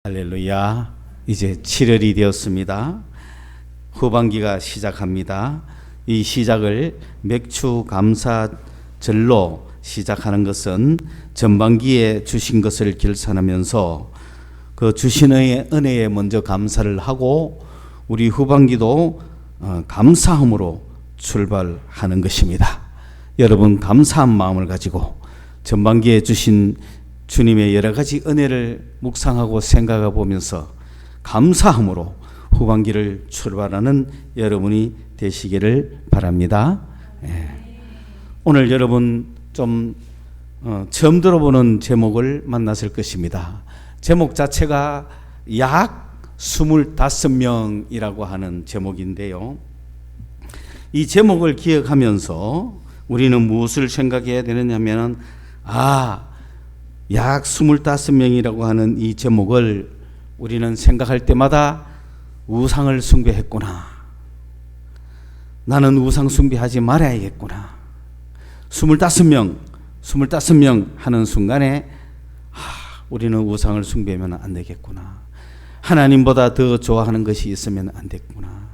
할렐루야. 이제 7월이 되었습니다. 후반기가 시작합니다. 이 시작을 맥주 감사절로 시작하는 것은 전반기에 주신 것을 결산하면서 그 주신 은혜에 먼저 감사를 하고 우리 후반기도 감사함으로 출발하는 것입니다. 여러분, 감사한 마음을 가지고 전반기에 주신 주님의 여러 가지 은혜를 묵상하고 생각해 보면서 감사함으로 후반기를 출발하는 여러분이 되시기를 바랍니다. 오늘 여러분 좀 처음 들어보는 제목을 만났을 것입니다. 제목 자체가 약 25명이라고 하는 제목인데요. 이 제목을 기억하면서 우리는 무엇을 생각해야 되느냐면 약 25명이라고 하는 이 제목을 우리는 생각할 때마다 우상을 숭배했구나. 나는 우상 숭배하지 말아야겠구나. 25명 하는 순간에 우리는 우상을 숭배하면 안 되겠구나. 하나님보다 더 좋아하는 것이 있으면 안 되겠구나.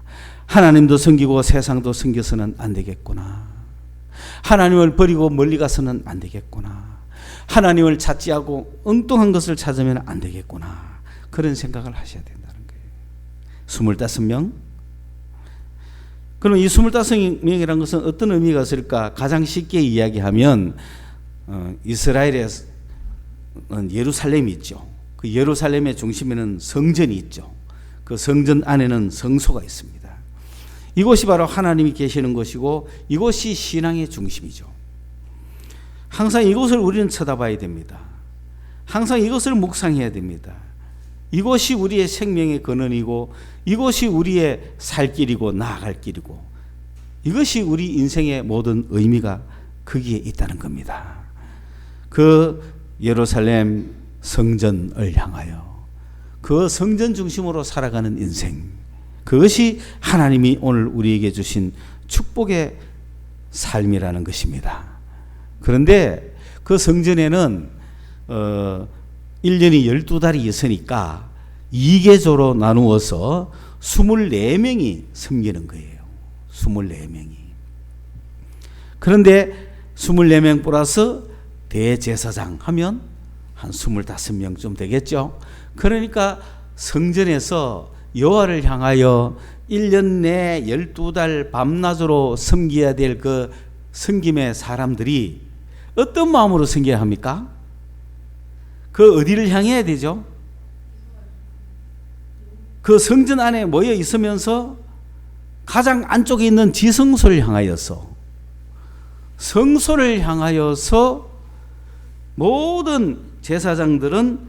하나님도 섬기고 세상도 섬겨서는 안 되겠구나. 하나님을 버리고 멀리 가서는 안 되겠구나. 하나님을 찾지 않고 엉뚱한 것을 찾으면 안 되겠구나. 그런 생각을 하셔야 된다는 거예요. 25명? 그럼 이 25명이라는 것은 어떤 의미가 있을까? 가장 쉽게 이야기하면 이스라엘의 예루살렘이 있죠. 그 예루살렘의 중심에는 성전이 있죠. 그 성전 안에는 성소가 있습니다. 이곳이 바로 하나님이 계시는 곳이고 이곳이 신앙의 중심이죠. 항상 이곳을 우리는 쳐다봐야 됩니다. 항상 이것을 묵상해야 됩니다. 이곳이 우리의 생명의 근원이고 이곳이 우리의 살 길이고 나아갈 길이고 이것이 우리 인생의 모든 의미가 거기에 있다는 겁니다. 그 예루살렘 성전을 향하여 그 성전 중심으로 살아가는 인생, 그것이 하나님이 오늘 우리에게 주신 축복의 삶이라는 것입니다. 그런데 그 성전에는 1년이 12달이 있으니까 2계조로 나누어서 24명이 섬기는 거예요. 24명이. 그런데 24명 플러스 대제사장 하면 한 25명쯤 되겠죠. 그러니까 성전에서 여호와를 향하여 1년 내 12달 밤낮으로 섬겨야 될 그 섬김의 사람들이 어떤 마음으로 섬겨야 합니까? 그 어디를 향해야 되죠? 그 성전 안에 모여 있으면서 가장 안쪽에 있는 지성소를 향하여서 성소를 향하여서 모든 제사장들은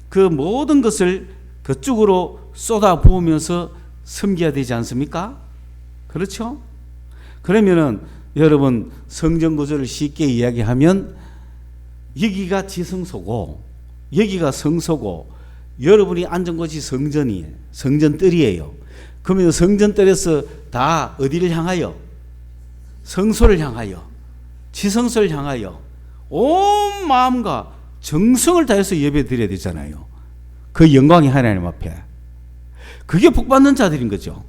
그 모든 것을 그쪽으로 쏟아 부으면서 섬겨야 되지 않습니까? 그렇죠? 그러면은 여러분, 성전 구조를 쉽게 이야기하면 여기가 지성소고 여기가 성소고 여러분이 앉은 곳이 성전이에요. 성전뜰이에요. 그러면 성전뜰에서 다 어디를 향하여? 성소를 향하여, 지성소를 향하여 온 마음과 정성을 다해서 예배 드려야 되잖아요. 그 영광이 하나님 앞에. 그게 복받는 자들인 거죠.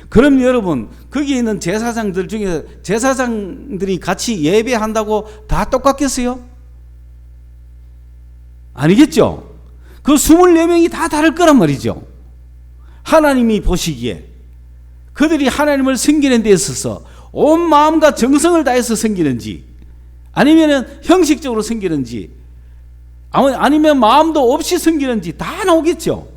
그럼 여러분, 거기 있는 제사장들 중에 제사장들이 같이 예배한다고 다 똑같겠어요? 아니겠죠? 그 24명이 다 다를 거란 말이죠. 하나님이 보시기에 그들이 하나님을 섬기는 데 있어서 온 마음과 정성을 다해서 섬기는지 아니면 형식적으로 섬기는지 아니면 마음도 없이 섬기는지 다 나오겠죠.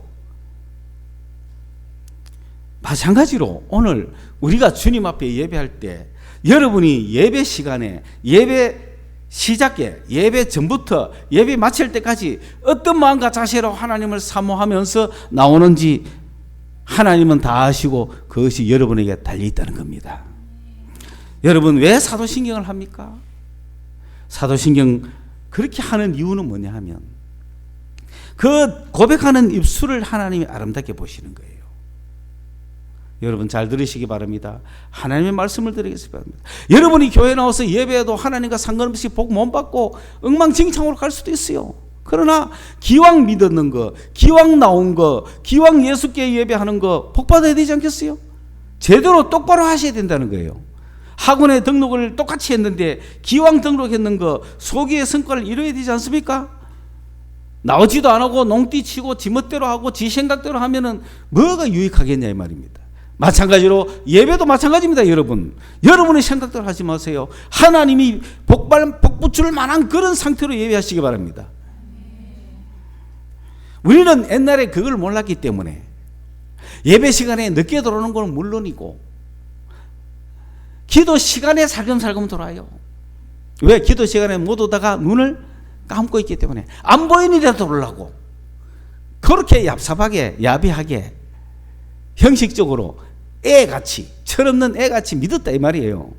마찬가지로 오늘 우리가 주님 앞에 예배할 때 여러분이 예배 시간에 예배 시작에 예배 전부터 예배 마칠 때까지 어떤 마음과 자세로 하나님을 사모하면서 나오는지 하나님은 다 아시고 그것이 여러분에게 달려있다는 겁니다. 여러분, 왜 사도신경을 합니까? 사도신경 그렇게 하는 이유는 뭐냐 하면 그 고백하는 입술을 하나님이 아름답게 보시는 거예요. 여러분 잘 들으시기 바랍니다. 하나님의 말씀을 드리겠습니다. 여러분이 교회 나와서 예배해도 하나님과 상관없이 복 못 받고 엉망진창으로 갈 수도 있어요. 그러나 기왕 믿었는 거, 기왕 나온 거, 기왕 예수께 예배하는 거 복받아야 되지 않겠어요? 제대로 똑바로 하셔야 된다는 거예요. 학원에 등록을 똑같이 했는데 기왕 등록했는 거 소기의 성과를 이뤄야 되지 않습니까? 나오지도 안 하고 농띠 치고 지멋대로 하고 지 생각대로 하면은 뭐가 유익하겠냐 이 말입니다. 마찬가지로 예배도 마찬가지입니다. 여러분의 생각대로 하지 마세요. 하나님이 복 붙일 만한 그런 상태로 예배하시기 바랍니다. 우리는 옛날에 그걸 몰랐기 때문에 예배 시간에 늦게 들어오는 건 물론이고 기도 시간에 살금살금 돌아요. 왜? 기도 시간에 못 오다가 눈을 감고 있기 때문에 안 보이는 일에 돌으려고 그렇게 얍삽하게 야비하게 형식적으로 애같이 철없는 애같이 믿었다 이 말이에요.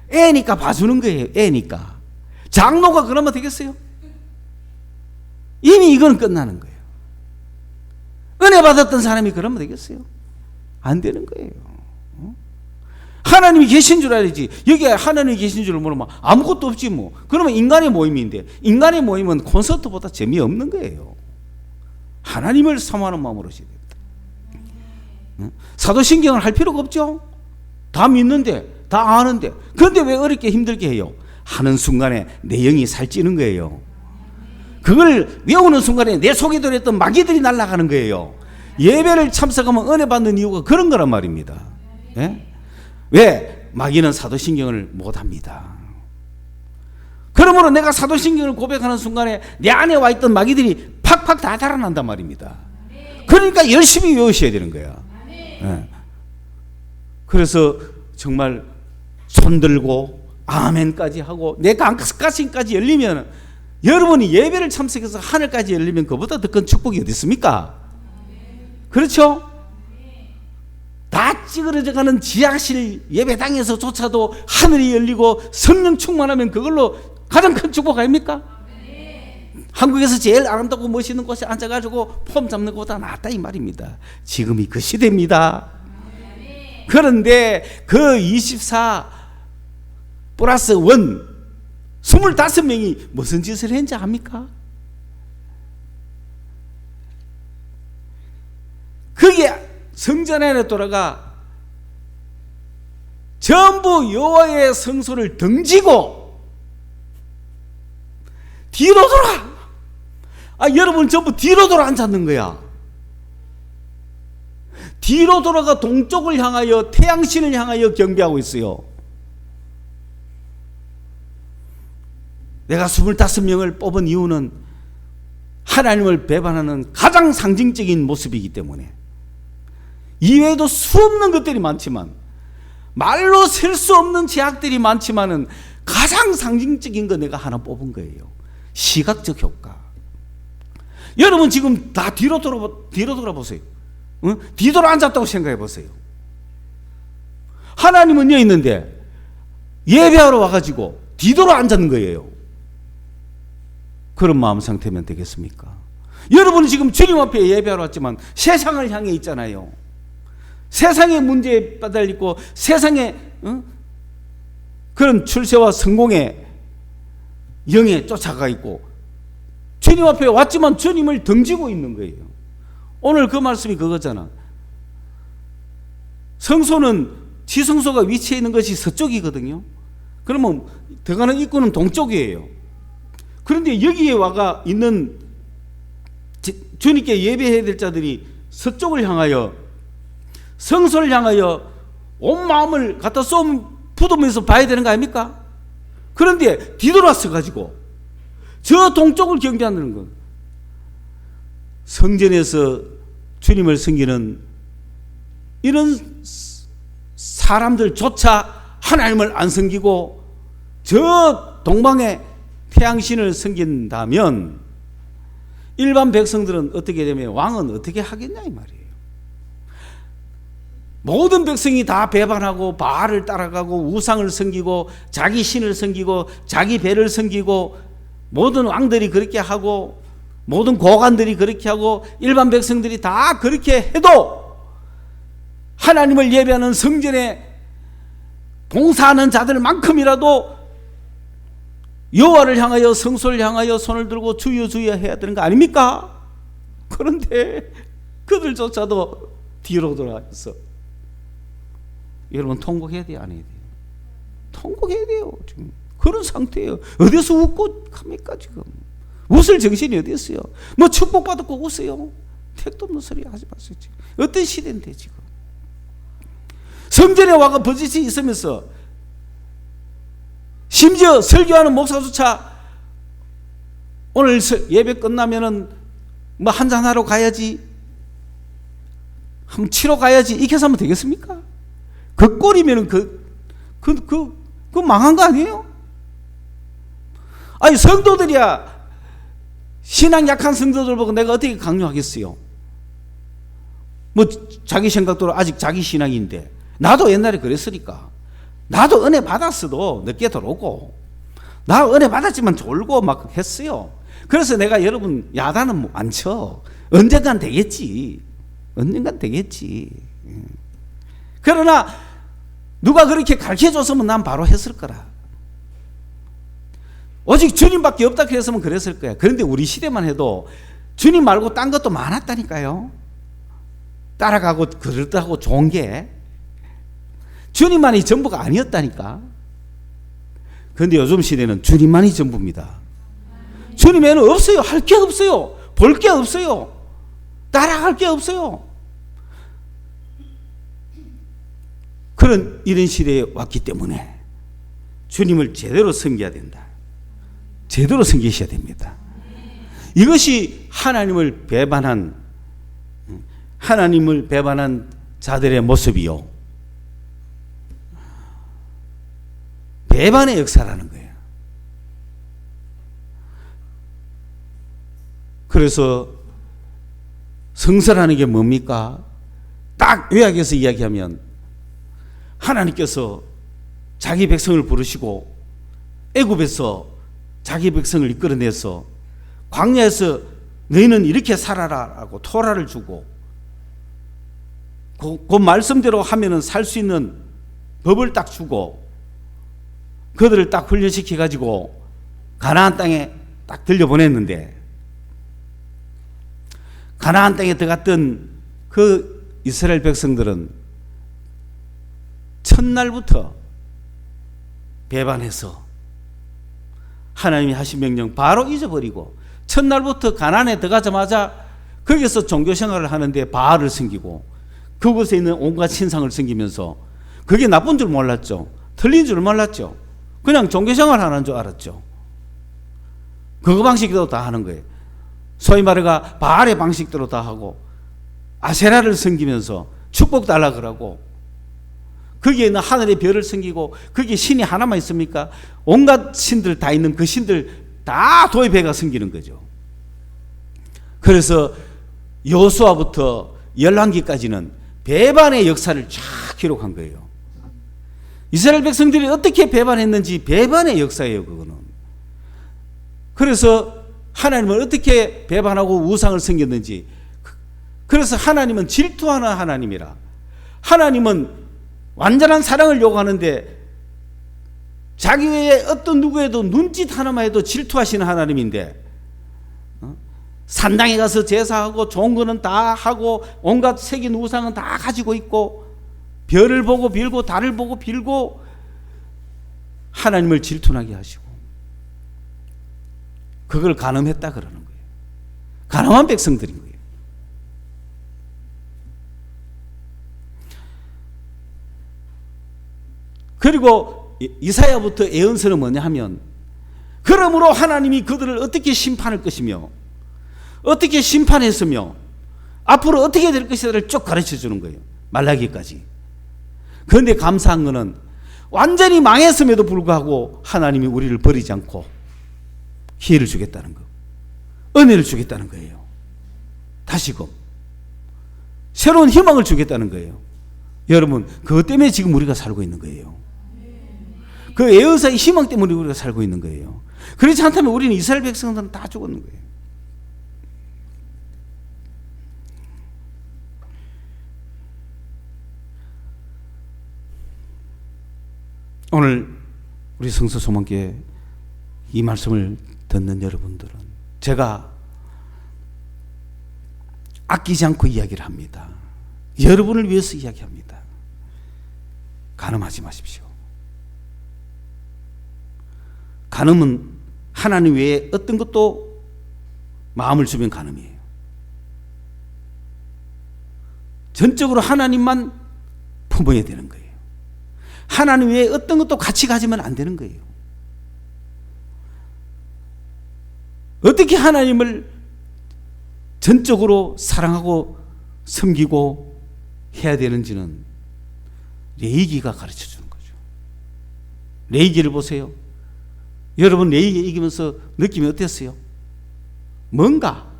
애니까 봐주는 거예요. 애니까. 장로가 그러면 되겠어요? 이미 이건 끝나는 거예요. 은혜 받았던 사람이 그러면 되겠어요? 안 되는 거예요. 하나님이 계신 줄 알지. 여기에 하나님이 계신 줄 모르면 아무것도 없지 뭐. 그러면 인간의 모임인데 인간의 모임은 콘서트보다 재미없는 거예요. 하나님을 사모하는 마음으로 해야 됩니다. 사도신경을 할 필요가 없죠. 다 믿는데 다 아는데 그런데 왜 어렵게 힘들게 해요? 하는 순간에 내 영이 살찌는 거예요. 그걸 외우는 순간에 내 속에 들어있던 마귀들이 날아가는 거예요. 예배를 참석하면 은혜 받는 이유가 그런 거란 말입니다. 예? 왜? 마귀는 사도신경을 못합니다. 그러므로 내가 사도신경을 고백하는 순간에 내 안에 와 있던 마귀들이 팍팍 다 달아난단 말입니다. 그러니까 열심히 외우셔야 되는 거야. 예. 그래서 정말 손들고 아멘까지 하고 내 가슴까지 열리면 여러분이 예배를 참석해서 하늘까지 열리면 그보다 더 큰 축복이 어디 있습니까? 그렇죠? 다 찌그러져가는 지하실 예배당에서조차도 하늘이 열리고 성령 충만하면 그걸로 가장 큰 축복 아닙니까? 한국에서 제일 아름답고 멋있는 곳에 앉아가지고 폼 잡는 것보다 낫다 이 말입니다. 지금이 그 시대입니다. 그런데 그 24 플러스 1 25명이 무슨 짓을 했는지 압니까? 그게 성전 안에 돌아가 전부 여호와의 성소를 등지고 뒤로 돌아. 여러분 전부 뒤로 돌아 앉았는 거야. 뒤로 돌아가 동쪽을 향하여 태양신을 향하여 경배하고 있어요. 내가 25명을 뽑은 이유는 하나님을 배반하는 가장 상징적인 모습이기 때문에. 이외에도 수없는 것들이 많지만 말로 셀 수 없는 제약들이 많지만은 가장 상징적인 거 내가 하나 뽑은 거예요. 시각적 효과. 여러분 지금 다 뒤로 돌아보세요. 응? 뒤돌아 앉았다고 생각해 보세요. 하나님은 여기 있는데 예배하러 와가지고 뒤돌아 앉았는 거예요. 그런 마음 상태면 되겠습니까? 여러분은 지금 주님 앞에 예배하러 왔지만 세상을 향해 있잖아요. 세상의 문제에 빠달리고 세상의 그런 출세와 성공의 영에 쫓아가 있고 주님 앞에 왔지만 주님을 등지고 있는 거예요. 오늘 그 말씀이 그거잖아. 성소는 지성소가 위치해 있는 것이 서쪽이거든요. 그러면 들어가는 입구는 동쪽이에요. 그런데 여기에 와가 있는 주님께 예배해야 될 자들이 서쪽을 향하여 성소를 향하여 온 마음을 갖다 쏟으면서 봐야 되는 거 아닙니까? 그런데 뒤돌아서 가지고 저 동쪽을 경배하는 건 성전에서 주님을 섬기는 이런 사람들조차 하나님을 안 섬기고 저 동방의 태양신을 섬긴다면 일반 백성들은 어떻게 되면 왕은 어떻게 하겠냐 이 말이에요. 모든 백성이 다 배반하고 바알을 따라가고 우상을 섬기고 자기 신을 섬기고 자기 배를 섬기고 모든 왕들이 그렇게 하고 모든 고관들이 그렇게 하고 일반 백성들이 다 그렇게 해도 하나님을 예배하는 성전에 봉사하는 자들만큼이라도 여호와를 향하여 성소를 향하여 손을 들고 주여 주여 해야 되는 거 아닙니까? 그런데 그들조차도 뒤로 돌아서 여러분 통곡해야 돼요, 안 해야 돼요? 통곡해야 돼요. 지금 그런 상태예요. 어디서 웃고 합니까 지금? 웃을 정신이 어디 있어요? 뭐 축복받았고 웃어요? 택도 없는 소리 하지 마세요. 지금 어떤 시대인데 지금? 성전에 와가 버짓이 있으면서 심지어 설교하는 목사조차 오늘 예배 끝나면은 뭐 한잔하러 가야지, 한번 치러 가야지 이렇게 해서 하면 되겠습니까? 그 꼴이면은 그 망한 거 아니에요? 아니 성도들이야, 신앙 약한 성도들 보고 내가 어떻게 강요하겠어요? 뭐 자기 생각대로 아직 자기 신앙인데, 나도 옛날에 그랬으니까. 나도 은혜 받았어도 늦게 들어오고, 나 은혜 받았지만 졸고 막 했어요. 그래서 내가 여러분 야단은 안 쳐. 언젠간 되겠지. 언젠간 되겠지. 그러나 누가 그렇게 가르쳐줬으면 난 바로 했을 거라. 오직 주님밖에 없다 그랬으면 그랬을 거야. 그런데 우리 시대만 해도 주님 말고 딴 것도 많았다니까요. 따라가고 그럴듯하고 좋은 게 주님만이 전부가 아니었다니까. 그런데 요즘 시대는 주님만이 전부입니다. 주님 외에는 없어요. 할 게 없어요. 볼 게 없어요. 따라갈 게 없어요. 이런 시대에 왔기 때문에 주님을 제대로 섬겨야 된다. 제대로 섬기셔야 됩니다. 이것이 하나님을 배반한 자들의 모습이요, 배반의 역사라는 거예요. 그래서 성서라는 게 뭡니까? 딱 요약해서 이야기하면 하나님께서 자기 백성을 부르시고 애굽에서 자기 백성을 이끌어내서 광야에서 너희는 이렇게 살아라라고 토라를 주고 그 말씀대로 하면은 살 수 있는 법을 딱 주고 그들을 딱 훈련시켜 가지고 가나안 땅에 딱 들려보냈는데, 가나안 땅에 들어갔던 그 이스라엘 백성들은 첫날부터 배반해서 하나님이 하신 명령 바로 잊어버리고, 첫날부터 가나안에 들어가자마자 거기서 종교생활을 하는데 바알을 섬기고 그곳에 있는 온갖 신상을 섬기면서, 그게 나쁜 줄 몰랐죠. 틀린 줄 몰랐죠. 그냥 종교생활 하는 줄 알았죠. 그거 방식대로 다 하는 거예요. 소위 말해가 바알의 방식대로 다 하고 아세라를 섬기면서 축복 달라 그러고, 거기에 있는 하늘의 별을 섬기고, 거기에 신이 하나만 있습니까? 온갖 신들 다 있는 그 신들 다 도입해가 섬기는 거죠. 그래서 여호수아부터 열왕기까지는 배반의 역사를 쫙 기록한 거예요. 이스라엘 백성들이 어떻게 배반했는지 배반의 역사예요, 그거는. 그래서 하나님을 어떻게 배반하고 우상을 섬겼는지. 그래서 하나님은 질투하는 하나님이라. 하나님은 완전한 사랑을 요구하는데 자기 외에 어떤 누구에도 눈짓 하나만 해도 질투하시는 하나님인데, 산당에 가서 제사하고 좋은 거는 다 하고 온갖 새긴 우상은 다 가지고 있고 별을 보고 빌고 달을 보고 빌고 하나님을 질투나게 하시고, 그걸 간음했다 그러는 거예요. 간음한 백성들인 거예요. 그리고 이사야부터 예언서는 뭐냐 하면, 그러므로 하나님이 그들을 어떻게 심판할 것이며 어떻게 심판했으며 앞으로 어떻게 될 것이다를 쭉 가르쳐 주는 거예요. 말라기까지. 그런데 감사한 것은 완전히 망했음에도 불구하고 하나님이 우리를 버리지 않고 기회를 주겠다는 거, 은혜를 주겠다는 거예요. 다시금 새로운 희망을 주겠다는 거예요. 여러분, 그것 때문에 지금 우리가 살고 있는 거예요. 그 예언서의 희망 때문에 우리가 살고 있는 거예요. 그렇지 않다면 우리는 이스라엘 백성들은 다 죽었는 거예요. 오늘 우리 성서 소망교회 이 말씀을 듣는 여러분들은 제가 아끼지 않고 이야기를 합니다. 여러분을 위해서 이야기합니다. 간음하지 마십시오. 간음은 하나님 외에 어떤 것도 마음을 주면 간음이에요. 전적으로 하나님만 품어야 되는 거예요. 하나님 외에 어떤 것도 같이 가지면 안 되는 거예요. 어떻게 하나님을 전적으로 사랑하고 섬기고 해야 되는지는 레위기가 가르쳐 주는 거죠. 레위기를 보세요. 여러분 레위기 읽으면서 느낌이 어땠어요? 뭔가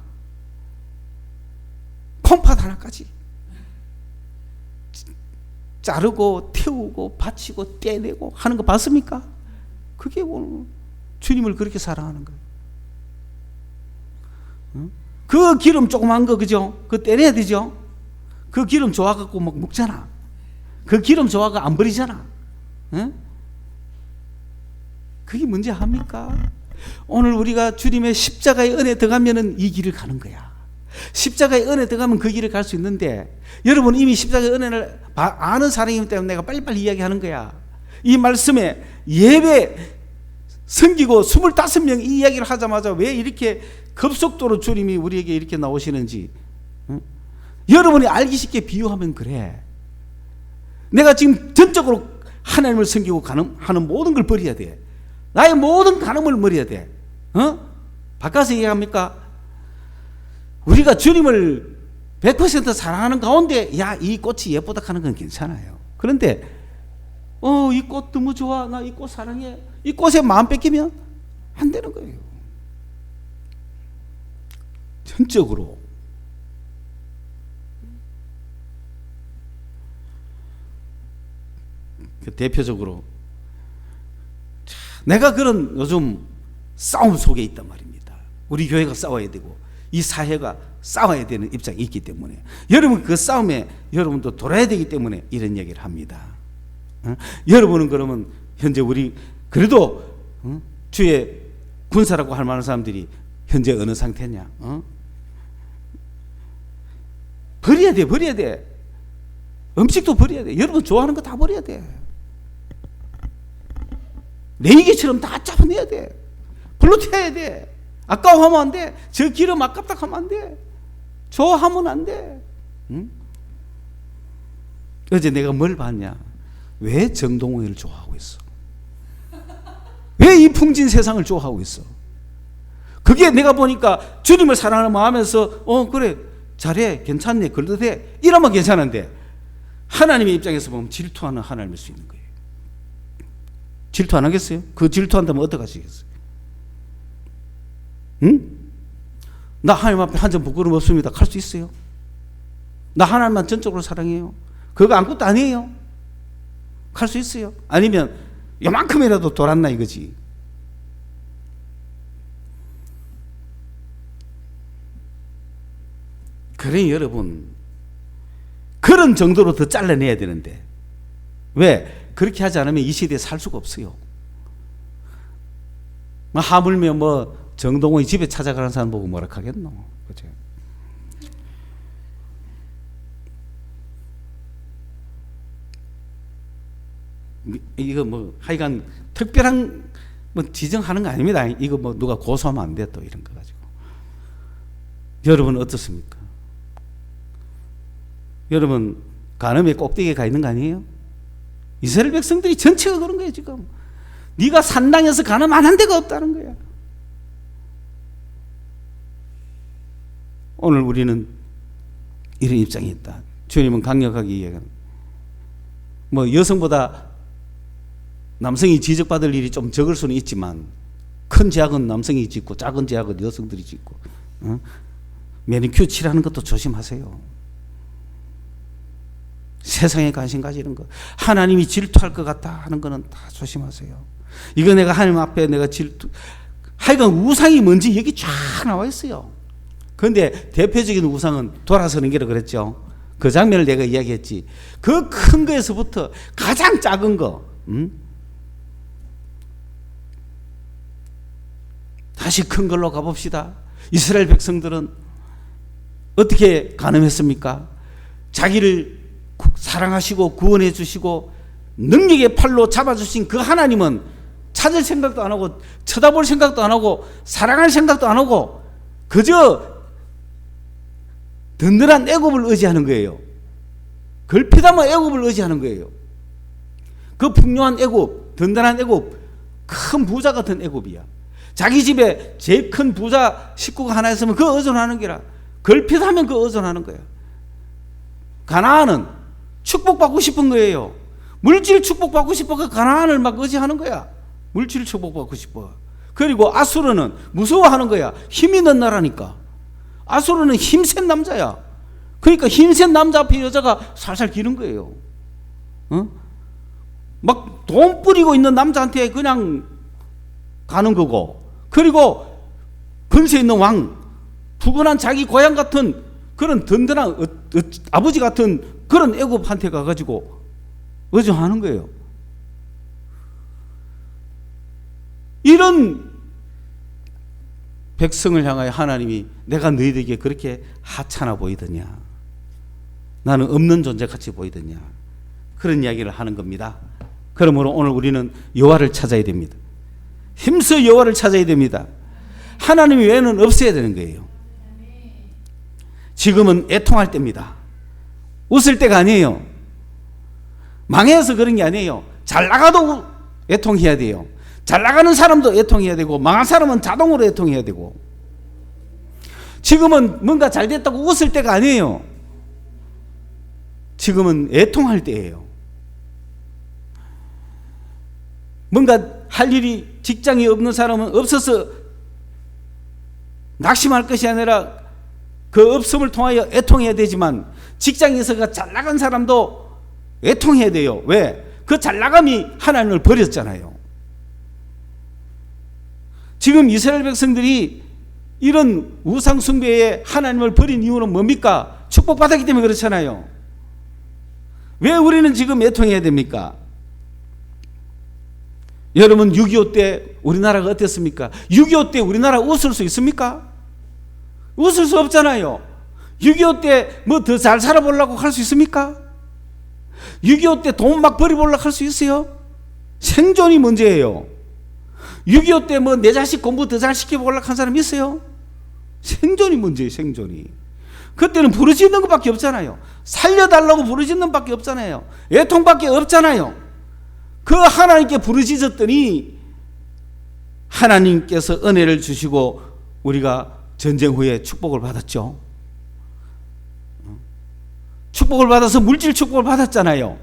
콩팥 하나까지 자르고 태우고 바치고 떼내고 하는 거 봤습니까? 그게 오늘 주님을 그렇게 사랑하는 거예요. 그 기름 조그만 거 그죠? 그거 떼내야 되죠? 그 기름 좋아갖고 막 먹잖아. 그 기름 좋아가 안 버리잖아. 그게 문제 합니까? 오늘 우리가 주님의 십자가의 은혜 들어가면은 이 길을 가는 거야. 십자가의 은혜 들어가면 그 길을 갈 수 있는데 여러분 이미 십자가의 은혜를 아는 사람이기 때문에 내가 빨리빨리 이야기하는 거야. 이 말씀에 예배 섬기고 25명 이 이야기를 하자마자 왜 이렇게 급속도로 주님이 우리에게 이렇게 나오시는지 여러분이 알기 쉽게 비유하면 그래. 내가 지금 전적으로 하나님을 섬기고 하는 모든 걸 버려야 돼. 나의 모든 간음을 버려야 돼. 바꿔서 얘기합니까? 우리가 주님을 100% 사랑하는 가운데 야, 이 꽃이 예쁘다 하는 건 괜찮아요. 그런데 이 꽃 너무 좋아. 나 이 꽃 사랑해. 이 꽃에 마음 뺏기면 안 되는 거예요. 전적으로 대표적으로 내가 그런 요즘 싸움 속에 있단 말입니다. 우리 교회가 싸워야 되고 이 사회가 싸워야 되는 입장이 있기 때문에 여러분 그 싸움에 여러분도 돌아야 되기 때문에 이런 얘기를 합니다. 여러분은 그러면 현재 우리 그래도 주의 군사라고 할 만한 사람들이 현재 어느 상태냐? 버려야 돼, 버려야 돼. 음식도 버려야 돼. 여러분 좋아하는 거 다 버려야 돼. 레위기처럼 다 잡아내야 돼. 불로 태워야 돼. 아까워하면 안 돼. 저 기름 아깝다 하면 안 돼. 좋아하면 안 돼. 어제 내가 뭘 봤냐? 왜 정동원을 좋아하고 있어? 왜 이 풍진 세상을 좋아하고 있어? 그게 내가 보니까 주님을 사랑하는 마음에서 그래 잘해 괜찮네 그래도 돼 이러면 괜찮은데 하나님의 입장에서 보면 질투하는 하나님일 수 있는 거예요. 질투 안 하겠어요? 그 질투한다면 어떡하시겠어요? 나 하나님 앞에 한 점 부끄러움 없습니다. 할 수 있어요? 나 하나님만 전적으로 사랑해요. 그거 아무것도 아니에요. 할 수 있어요? 아니면 요만큼이라도 돌았나 이거지. 그래 여러분 그런 정도로 더 잘라내야 되는데 왜? 그렇게 하지 않으면 이 시대에 살 수가 없어요. 하물며 정동원이 집에 찾아가는 사람 보고 뭐라 하겠노? 그죠? 이거 하여간 특별한 지정하는 거 아닙니다. 이거 누가 고소하면 안 돼 또 이런 거 가지고. 여러분 어떻습니까? 여러분 간음의 꼭대기에 가 있는 거 아니에요? 이스라엘 백성들이 전체가 그런 거예요 지금. 네가 산당에서 간음 안 한 데가 없다는 거야. 오늘 우리는 이런 입장이 있다. 주님은 강력하게 이야기합니다. 여성보다 남성이 지적받을 일이 좀 적을 수는 있지만 큰 죄악은 남성이 짓고 작은 죄악은 여성들이 짓고 매니큐어 칠하는 것도 조심하세요. 세상에 관심 가지는 거 하나님이 질투할 것 같다 하는 거는 다 조심하세요. 이거 내가 하나님 앞에 내가 질투 하여간 우상이 뭔지 여기 쫙 나와 있어요. 그런데 대표적인 우상은 돌아서는 게라고 그랬죠. 그 장면을 내가 이야기했지. 그 큰 거에서부터 가장 작은 거 다시 큰 걸로 가봅시다. 이스라엘 백성들은 어떻게 가늠했습니까? 자기를 사랑하시고 구원해 주시고 능력의 팔로 잡아주신 그 하나님은 찾을 생각도 안 하고 쳐다볼 생각도 안 하고 사랑할 생각도 안 하고 그저 든든한 애굽을 의지하는 거예요. 걸핏하면 애굽을 의지하는 거예요. 그 풍요한 애굽, 든든한 애굽, 큰 부자 같은 애굽이야. 자기 집에 제일 큰 부자 식구가 하나 있으면 그 의존하는 게라. 걸핏하면 그 의존하는 거야. 가나안은 축복받고 싶은 거예요. 물질 축복받고 싶어 그 가나안을 막 의지하는 거야. 물질 축복받고 싶어. 그리고 아수르는 무서워하는 거야. 힘 있는 나라니까. 아수르는 힘센 남자야. 그러니까 힘센 남자 앞에 여자가 살살 기는 거예요. 막 돈 뿌리고 있는 남자한테 그냥 가는 거고, 그리고 근세 있는 왕, 푸근한 자기 고향 같은 그런 든든한 아버지 같은 그런 애굽한테 가가지고 의존하는 거예요. 이런 백성을 향하여 하나님이 내가 너희들에게 그렇게 하찮아 보이더냐, 나는 없는 존재같이 보이더냐, 그런 이야기를 하는 겁니다. 그러므로 오늘 우리는 여호와를 찾아야 됩니다. 힘써 여호와를 찾아야 됩니다. 하나님 외에는 없어야 되는 거예요. 지금은 애통할 때입니다. 웃을 때가 아니에요. 망해서 그런 게 아니에요. 잘 나가도 애통해야 돼요. 잘 나가는 사람도 애통해야 되고 망한 사람은 자동으로 애통해야 되고. 지금은 뭔가 잘 됐다고 웃을 때가 아니에요. 지금은 애통할 때예요. 뭔가 할 일이 직장이 없는 사람은 없어서 낙심할 것이 아니라 그 없음을 통하여 애통해야 되지만, 직장에서가 잘 나간 사람도 애통해야 돼요. 왜? 그 잘 나감이 하나님을 버렸잖아요. 지금 이스라엘 백성들이 이런 우상 숭배에 하나님을 버린 이유는 뭡니까? 축복받았기 때문에 그렇잖아요. 왜 우리는 지금 애통해야 됩니까? 여러분, 6.25 때 우리나라가 어땠습니까? 6.25 때 우리나라 웃을 수 있습니까? 웃을 수 없잖아요. 6.25 때 뭐 더 잘 살아보려고 할 수 있습니까? 6.25 때 돈 막 버리보려고 할 수 있어요? 생존이 문제예요. 6.25 때 뭐 내 자식 공부 더 잘 시켜보려고 한 사람 있어요? 생존이 문제예요, 생존이. 그때는 부르짖는 것밖에 없잖아요. 살려달라고 부르짖는 밖에 없잖아요. 애통밖에 없잖아요. 그 하나님께 부르짖었더니 하나님께서 은혜를 주시고 우리가 전쟁 후에 축복을 받았죠. 축복을 받아서 물질 축복을 받았잖아요.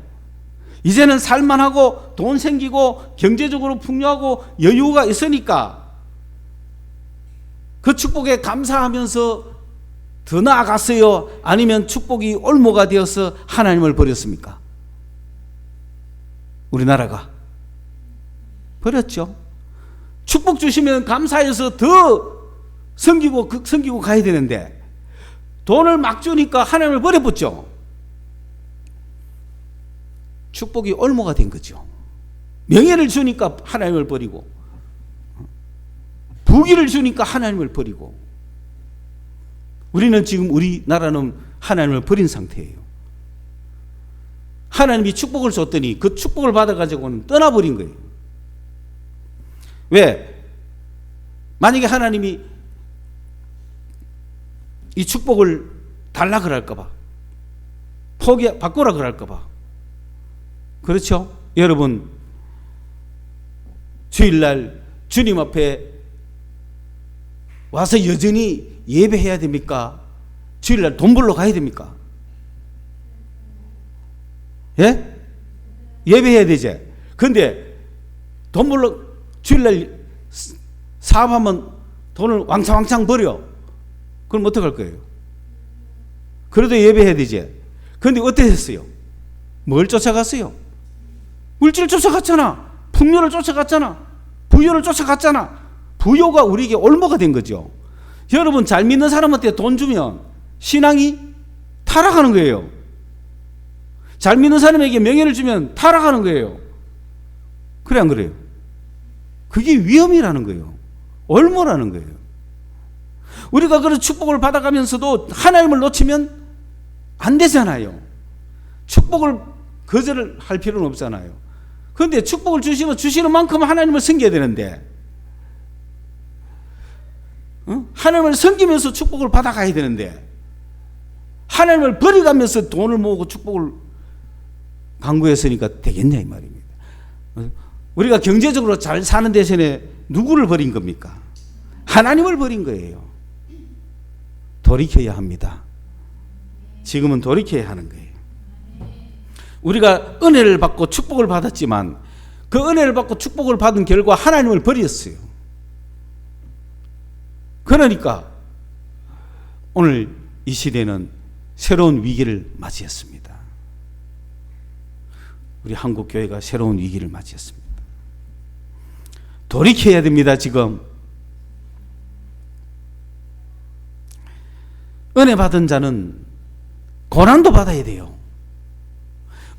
이제는 살만하고 돈 생기고 경제적으로 풍요하고 여유가 있으니까 그 축복에 감사하면서 더 나아갔어요? 아니면 축복이 올무가 되어서 하나님을 버렸습니까? 우리나라가 버렸죠. 축복 주시면 감사해서 더 섬기고 가야 되는데 돈을 막 주니까 하나님을 버려봤죠. 축복이 올무가 된 거죠. 명예를 주니까 하나님을 버리고, 부귀를 주니까 하나님을 버리고. 우리는 지금 우리나라는 하나님을 버린 상태예요. 하나님이 축복을 줬더니 그 축복을 받아가지고는 떠나버린 거예요. 왜? 만약에 하나님이 이 축복을 달라 그럴까봐, 바꾸라 그럴까봐. 그렇죠? 여러분, 주일날 주님 앞에 와서 여전히 예배해야 됩니까? 주일날 돈 벌러 가야 됩니까? 예? 예배해야 되지. 근데 돈 벌러 주일날 사업하면 돈을 왕창 버려. 그럼 어떡할 거예요? 그래도 예배해야 되지. 근데 어떻게 했어요? 뭘 쫓아갔어요? 물질을 쫓아갔잖아. 풍요를 쫓아갔잖아. 부요를 쫓아갔잖아. 부요가 우리에게 올무가 된 거죠. 여러분, 잘 믿는 사람한테 돈 주면 신앙이 타락하는 거예요. 잘 믿는 사람에게 명예를 주면 타락하는 거예요. 그래 안 그래요? 그게 위험이라는 거예요. 올무라는 거예요. 우리가 그런 축복을 받아가면서도 하나님을 놓치면 안 되잖아요. 축복을 거절을 할 필요는 없잖아요. 그런데 축복을 주시면 주시는 만큼 하나님을 섬겨야 되는데, 하나님을 섬기면서 축복을 받아가야 되는데, 하나님을 버려가면서 돈을 모으고 축복을 강구했으니까 되겠냐 이 말입니다. 우리가 경제적으로 잘 사는 대신에 누구를 버린 겁니까? 하나님을 버린 거예요. 돌이켜야 합니다. 지금은 돌이켜야 하는 거예요. 우리가 은혜를 받고 축복을 받았지만 그 은혜를 받고 축복을 받은 결과 하나님을 버렸어요. 그러니까 오늘 이 시대는 새로운 위기를 맞이했습니다. 우리 한국 교회가 새로운 위기를 맞이했습니다. 돌이켜야 됩니다. 지금 은혜 받은 자는 고난도 받아야 돼요.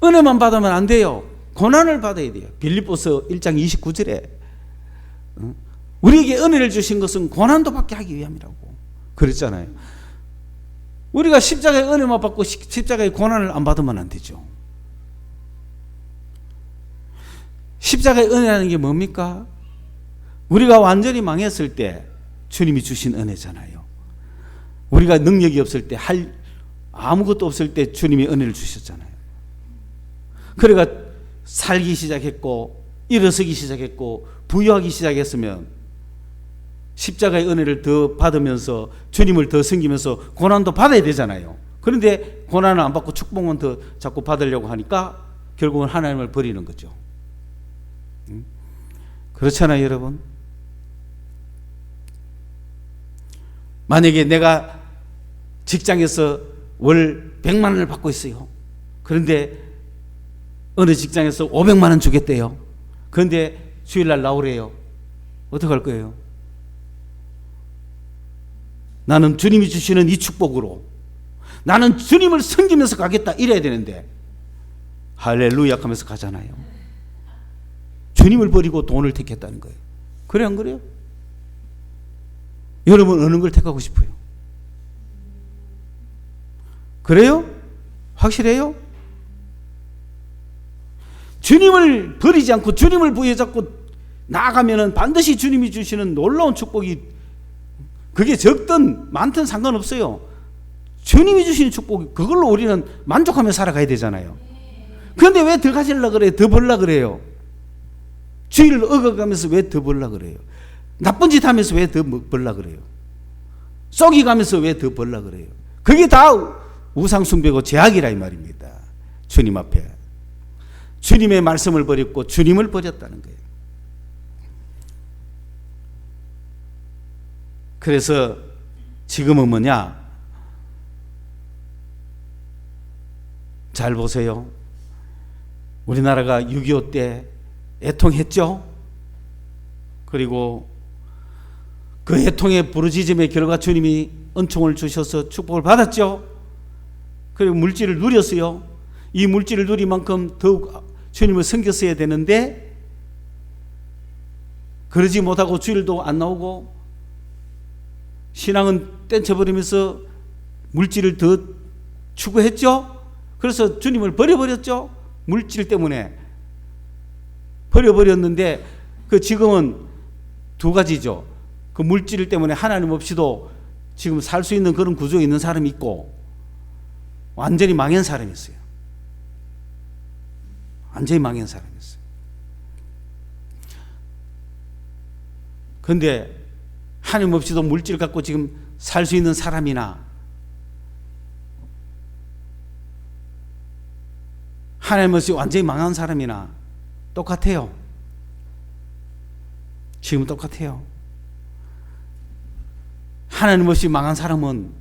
은혜만 받으면 안 돼요. 고난을 받아야 돼요. 빌립보서 1장 29절에 우리에게 은혜를 주신 것은 고난도 받게 하기 위함이라고 그랬잖아요. 우리가 십자가의 은혜만 받고 십자가의 고난을 안 받으면 안 되죠. 십자가의 은혜라는 게 뭡니까? 우리가 완전히 망했을 때 주님이 주신 은혜잖아요. 우리가 능력이 없을 때, 아무것도 없을 때 주님이 은혜를 주셨잖아요. 그러니까 살기 시작했고 일어서기 시작했고 부유하기 시작했으면 십자가의 은혜를 더 받으면서 주님을 더 섬기면서 고난도 받아야 되잖아요. 그런데 고난을 안 받고 축복만 더 자꾸 받으려고 하니까 결국은 하나님을 버리는 거죠. 그렇잖아요, 여러분. 만약에 내가 직장에서 월 100만 원을 받고 있어요. 그런데 어느 직장에서 500만 원 주겠대요. 그런데 주일날 나오래요. 어떡할 거예요? 나는 주님이 주시는 이 축복으로 나는 주님을 섬기면서 가겠다 이래야 되는데 할렐루야 하면서 가잖아요. 주님을 버리고 돈을 택했다는 거예요. 그래 안 그래요? 여러분 어느 걸 택하고 싶어요? 그래요? 확실해요? 주님을 버리지 않고 주님을 부여잡고 나아가면은 반드시 주님이 주시는 놀라운 축복이 그게 적든 많든 상관없어요. 주님이 주시는 축복 그걸로 우리는 만족하며 살아가야 되잖아요. 그런데 왜 더 가지려고 그래요? 더 벌려고 그래요? 주의를 어겨가면서 왜 더 벌려고 그래요? 나쁜 짓 하면서 왜 더 벌려고 그래요? 쏘기 가면서 왜 더 벌려고 그래요? 그게 다 우상 숭배고 죄악이라 이 말입니다. 주님 앞에 주님의 말씀을 버렸고 주님을 버렸다는 거예요. 그래서 지금은 뭐냐? 잘 보세요. 우리나라가 6.25 때 애통했죠? 그리고 그 애통의 부르짖음의 결과 주님이 은총을 주셔서 축복을 받았죠? 그리고 물질을 누렸어요. 이 물질을 누린 만큼 더욱 주님을 섬겼어야 되는데 그러지 못하고 주일도 안 나오고 신앙은 땡쳐버리면서 물질을 더 추구했죠. 그래서 주님을 버려버렸죠. 물질 때문에 버려버렸는데 그 지금은 두 가지죠. 그 물질 때문에 하나님 없이도 지금 살 수 있는 그런 구조에 있는 사람이 있고 완전히 망한 사람이 있어요. 완전히 망한 사람이 있어요. 그런데 하나님 없이도 물질 갖고 지금 살 수 있는 사람이나 하나님 없이 완전히 망한 사람이나 똑같아요. 지금 똑같아요. 하나님 없이 망한 사람은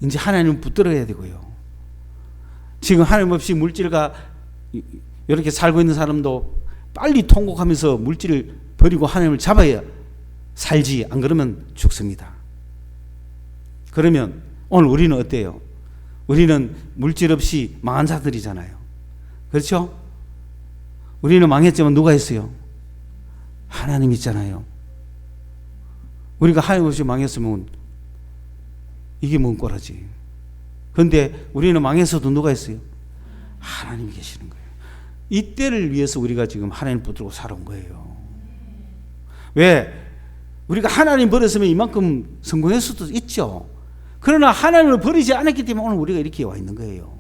이제 하나님을 붙들어야 되고요. 지금 하나님 없이 물질과 이렇게 살고 있는 사람도 빨리 통곡하면서 물질을 버리고 하나님을 잡아야 살지, 안 그러면 죽습니다. 그러면 오늘 우리는 어때요? 우리는 물질 없이 망한 자들이잖아요. 그렇죠? 우리는 망했지만 누가 있어요? 하나님 있잖아요. 우리가 하나님 없이 망했으면 이게 뭔 꼴하지. 그런데 우리는 망해서도 누가 있어요? 하나님이 계시는 거예요. 이때를 위해서 우리가 지금 하나님 붙들고 살아온 거예요. 왜? 우리가 하나님 버렸으면 이만큼 성공할 수도 있죠. 그러나 하나님을 버리지 않았기 때문에 오늘 우리가 이렇게 와 있는 거예요.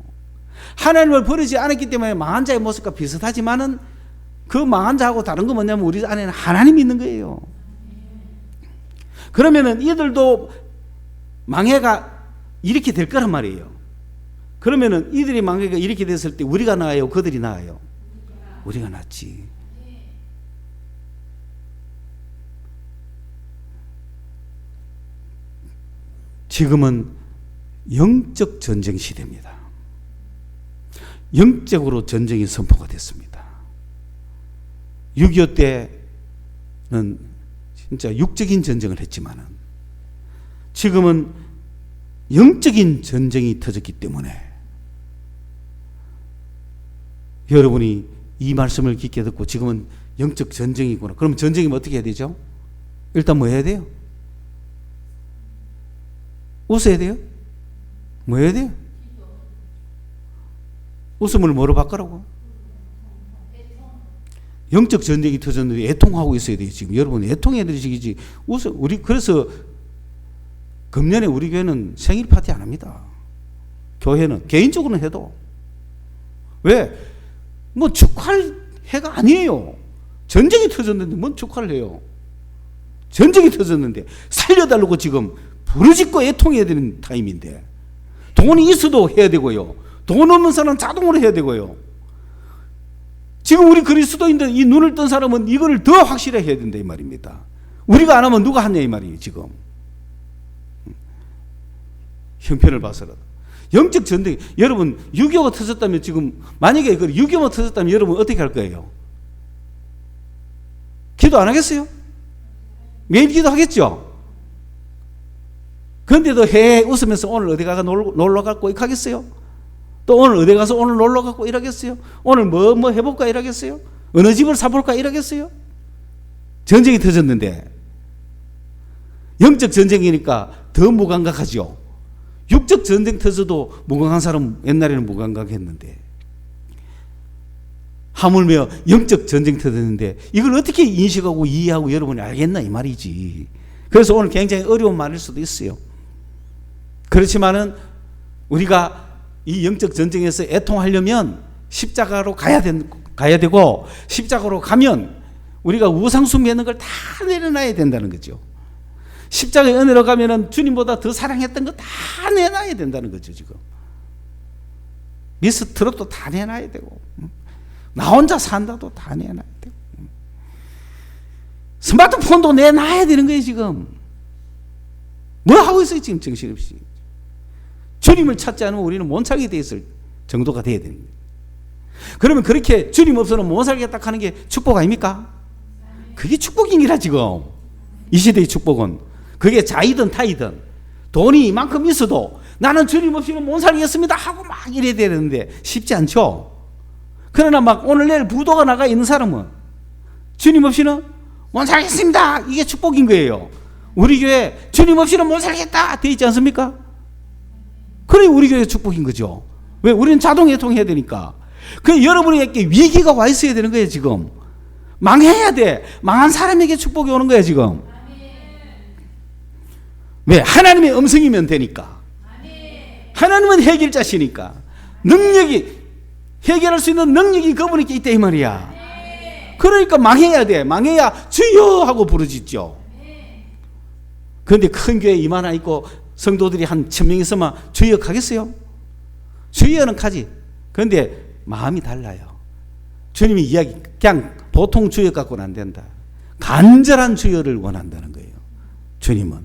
하나님을 버리지 않았기 때문에 망한 자의 모습과 비슷하지만은 그 망한 자하고 다른 건 뭐냐면 우리 안에는 하나님이 있는 거예요. 그러면은 이들도 망해가 이렇게 될 거란 말이에요. 그러면은 이들이 망해가 이렇게 됐을 때 우리가 나아요? 그들이 나아요? 우리가 낫지. 지금은 영적 전쟁 시대입니다. 영적으로 전쟁이 선포가 됐습니다. 6.25 때는 진짜 육적인 전쟁을 했지만은 지금은 영적인 전쟁이 터졌기 때문에 여러분이 이 말씀을 깊게 듣고 지금은 영적 전쟁이구나. 그럼 전쟁이면 어떻게 해야 되죠? 일단 뭐 해야 돼요? 웃어야 돼요? 뭐 해야 돼요? 웃음을 뭐로 바꾸라고? 영적 전쟁이 터졌는데 애통하고 있어야 돼요. 지금 여러분이 애통해야 되시지. 우리 그래서 금년에 우리 교회는 생일 파티 안 합니다. 교회는 개인적으로는 해도 왜? 뭐 축하할 해가 아니에요. 전쟁이 터졌는데 뭔 축하를 해요? 전쟁이 터졌는데 살려달라고 지금 부르짖고 애통해야 되는 타임인데 돈이 있어도 해야 되고요. 돈 없는 사람은 자동으로 해야 되고요. 지금 우리 그리스도인들 이 눈을 뜬 사람은 이거를 더 확실하게 해야 된다 이 말입니다. 우리가 안 하면 누가 하냐 이 말이에요. 지금 형편을 봐서라도 영적 전쟁. 여러분 6.25가 터졌다면 지금 만약에 6.25가 터졌다면 여러분 어떻게 할 거예요? 기도 안 하겠어요? 매일 기도하겠죠? 그런데도 해 웃으면서 오늘 어디 가서 놀러 갈고 하겠어요? 또 오늘 어디 가서 오늘 놀러 가고 이러겠어요? 오늘 뭐 해볼까 이러겠어요? 어느 집을 사볼까 이러겠어요? 전쟁이 터졌는데 영적 전쟁이니까 더 무감각하죠. 육적 전쟁 터져도 무감각한 사람 옛날에는 무감각했는데 하물며 영적 전쟁 터졌는데 이걸 어떻게 인식하고 이해하고 여러분이 알겠나 이 말이지. 그래서 오늘 굉장히 어려운 말일 수도 있어요. 그렇지만은 우리가 이 영적 전쟁에서 애통하려면 십자가로 가야 되고 십자가로 가면 우리가 우상 숭배하는 걸 다 내려놔야 된다는 거죠. 십자가의 은혜로 가면은 주님보다 더 사랑했던 거 다 내놔야 된다는 거죠. 지금 미스트롯도 다 내놔야 되고 나 혼자 산다도 다 내놔야 되고 스마트폰도 내놔야 되는 거예요. 지금 뭐 하고 있어요? 지금 정신없이 주님을 찾지 않으면 우리는 못 살게 돼 있을 정도가 돼야 되는 거예요. 그러면 그렇게 주님 없어는 못 살겠다 하는 게 축복 아닙니까? 그게 축복이니라. 지금 이 시대의 축복은 그게 자이든 타이든 돈이 이만큼 있어도 나는 주님 없이는 못 살겠습니다 하고 막 이래야 되는데 쉽지 않죠. 그러나 막 오늘 내일 부도가 나가 있는 사람은 주님 없이는 못 살겠습니다 이게 축복인 거예요. 우리 교회 주님 없이는 못 살겠다 돼 있지 않습니까? 그래 우리 교회 축복인 거죠. 왜? 우리는 자동 애통해야 되니까. 그 여러분에게 위기가 와 있어야 되는 거예요. 지금 망해야 돼. 망한 사람에게 축복이 오는 거예요. 지금 왜? 하나님의 음성이면 되니까. 하나님은 해결자시니까 능력이 해결할 수 있는 능력이 그분에게 있다 이 말이야. 그러니까 망해야 돼. 망해야 주여 하고 부르짖죠. 그런데 큰 교회 이만하 있고 성도들이 한 1000명 있으면 주여 가겠어요? 주여는 가지. 그런데 마음이 달라요. 주님이 이야기 그냥 보통 주여 갖고는 안 된다. 간절한 주여를 원한다는 거예요. 주님은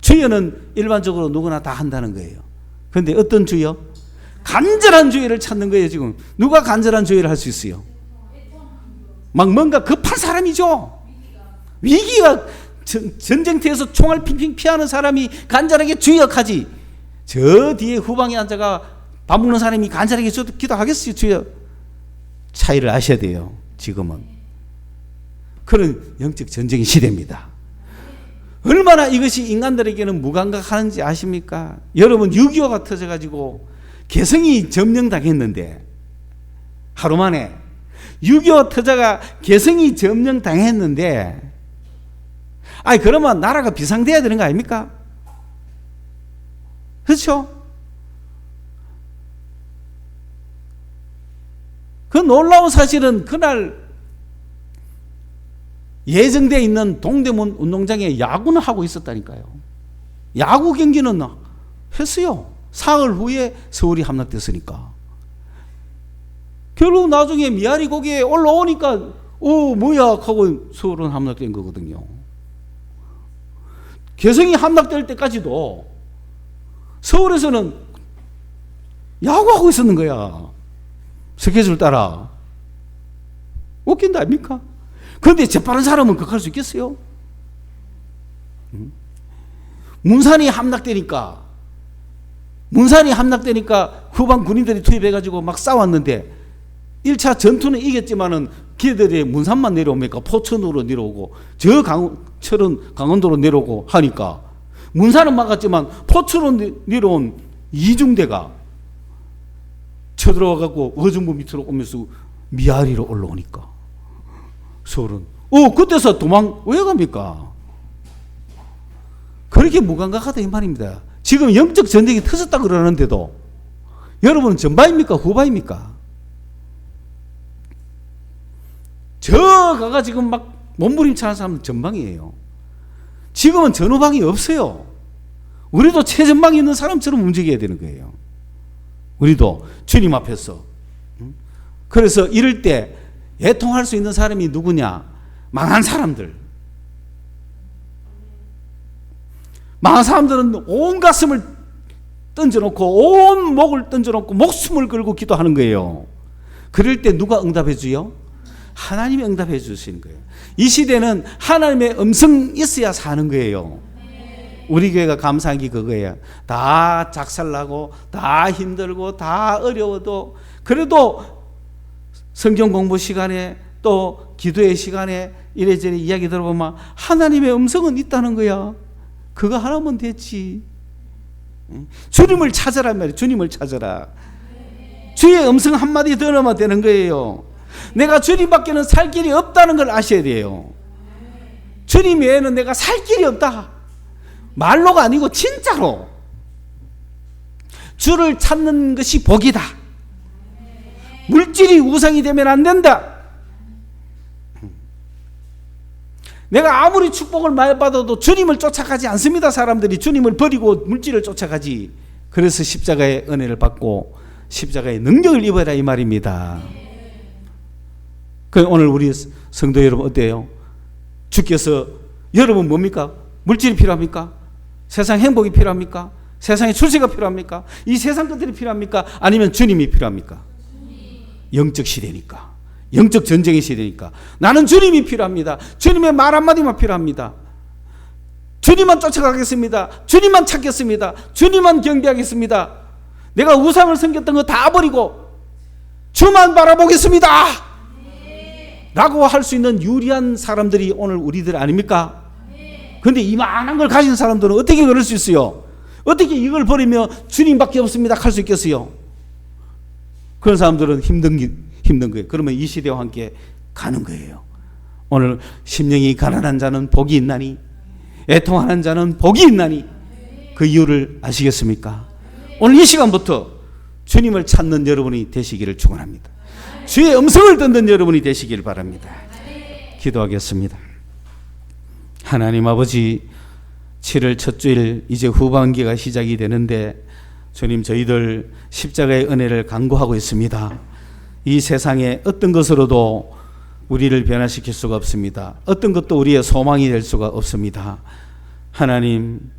주여는 일반적으로 누구나 다 한다는 거예요. 그런데 어떤 주여? 간절한 주여를 찾는 거예요. 지금 누가 간절한 주여를 할 수 있어요? 막 뭔가 급한 사람이죠. 위기가 전쟁터에서 총알 핑핑 피하는 사람이 간절하게 주여하지. 저 뒤에 후방에 앉아가 밥 먹는 사람이 간절하게 기도하겠어요? 주여. 차이를 아셔야 돼요. 지금은 그런 영적 전쟁의 시대입니다. 얼마나 이것이 인간들에게는 무감각하는지 아십니까? 여러분 6.25가 터져가지고 개성이 점령당했는데 하루 만에 6.25 터져가 개성이 점령당했는데 아니 그러면 나라가 비상돼야 되는 거 아닙니까? 그렇죠? 그 놀라운 사실은 그날 예정되어 있는 동대문 운동장에 야구는 하고 있었다니까요. 야구 경기는 했어요. 사흘 후에 서울이 함락됐으니까. 결국 나중에 미아리 거기에 올라오니까 뭐야 하고 서울은 함락된 거거든요. 개성이 함락될 때까지도 서울에서는 야구하고 있었는 거야. 스케줄 따라. 웃긴다 아닙니까? 그런데 재빠른 사람은 그렇게 할 수 있겠어요? 문산이 함락되니까 후방 군인들이 투입해가지고 막 싸웠는데 1차 전투는 이겼지만은 걔들이 문산만 내려옵니까? 포천으로 내려오고 저 철은 강원도로 내려오고 하니까 문산은 막았지만 포천으로 내려온 이중대가 쳐들어와갖고 어중부 밑으로 오면서 미아리로 올라오니까 서울은 그때서 도망 왜 갑니까? 그렇게 무감각하다 이 말입니다. 지금 영적 전쟁이 터졌다 그러는데도 여러분은 전방입니까? 후방입니까? 저가가 지금 막 몸부림치는 사람은 전방이에요. 지금은 전후방이 없어요. 우리도 최전방에 있는 사람처럼 움직여야 되는 거예요. 우리도 주님 앞에서. 그래서 이럴 때 애통할 수 있는 사람이 누구냐? 망한 사람들. 망한 사람들은 온 가슴을 던져놓고 온 목을 던져놓고 목숨을 걸고 기도하는 거예요. 그럴 때 누가 응답해 주요? 하나님이 응답해 주시는 거예요. 이 시대는 하나님의 음성이 있어야 사는 거예요. 우리 교회가 감사한 게 그거예요. 다 작살나고 다 힘들고 다 어려워도 그래도 성경 공부 시간에 또 기도의 시간에 이래저래 이야기 들어보면 하나님의 음성은 있다는 거야. 그거 하나면 됐지. 주님을 찾아란 말이에요. 주님을 찾아라. 주의 음성 한마디 들으면 되는 거예요. 내가 주님밖에는 살 길이 없다는 걸 아셔야 돼요. 주님 외에는 내가 살 길이 없다. 말로가 아니고 진짜로. 주를 찾는 것이 복이다. 물질이 우상이 되면 안 된다. 내가 아무리 축복을 많이 받아도 주님을 쫓아가지 않습니다. 사람들이 주님을 버리고 물질을 쫓아가지. 그래서 십자가의 은혜를 받고 십자가의 능력을 입어라 이 말입니다. 오늘 우리 성도 여러분 어때요? 주께서 여러분 뭡니까? 물질이 필요합니까? 세상 행복이 필요합니까? 세상에 출세가 필요합니까? 이 세상 것들이 필요합니까? 아니면 주님이 필요합니까? 영적 시대니까. 영적 전쟁의 시대니까. 나는 주님이 필요합니다. 주님의 말 한마디만 필요합니다. 주님만 쫓아가겠습니다. 주님만 찾겠습니다. 주님만 경배하겠습니다. 내가 우상을 섬겼던 거 다 버리고 주만 바라보겠습니다. 라고 할 수 있는 유리한 사람들이 오늘 우리들 아닙니까? 그런데 이만한 걸 가진 사람들은 어떻게 그럴 수 있어요? 어떻게 이걸 버리며 주님밖에 없습니다 할 수 있겠어요? 그런 사람들은 힘든 거예요. 그러면 이 시대와 함께 가는 거예요. 오늘 심령이 가난한 자는 복이 있나니 애통하는 자는 복이 있나니 그 이유를 아시겠습니까? 오늘 이 시간부터 주님을 찾는 여러분이 되시기를 축원합니다. 주의 음성을 듣는 여러분이 되시길 바랍니다. 기도하겠습니다. 하나님 아버지, 7월 첫 주일 이제 후반기가 시작이 되는데 주님 저희들 십자가의 은혜를 간구하고 있습니다. 이 세상에 어떤 것으로도 우리를 변화시킬 수가 없습니다. 어떤 것도 우리의 소망이 될 수가 없습니다. 하나님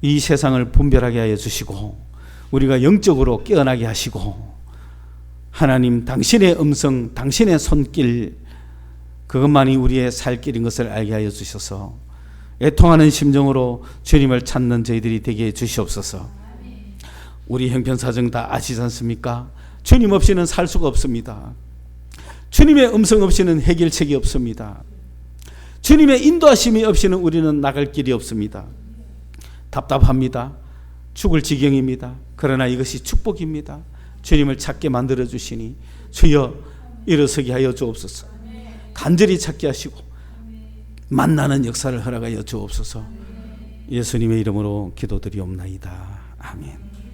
이 세상을 분별하게 하여 주시고 우리가 영적으로 깨어나게 하시고 하나님 당신의 음성, 당신의 손길 그것만이 우리의 살 길인 것을 알게 하여 주셔서 애통하는 심정으로 주님을 찾는 저희들이 되게 해 주시옵소서. 우리 형편사정 다 아시지 않습니까? 주님 없이는 살 수가 없습니다. 주님의 음성 없이는 해결책이 없습니다. 주님의 인도하심이 없이는 우리는 나갈 길이 없습니다. 답답합니다. 죽을 지경입니다. 그러나 이것이 축복입니다. 주님을 찾게 만들어 주시니 주여 일어서게 하여 주옵소서. 간절히 찾게 하시고 만나는 역사를 허락하여 주옵소서. 예수님의 이름으로 기도드리옵나이다. 아멘.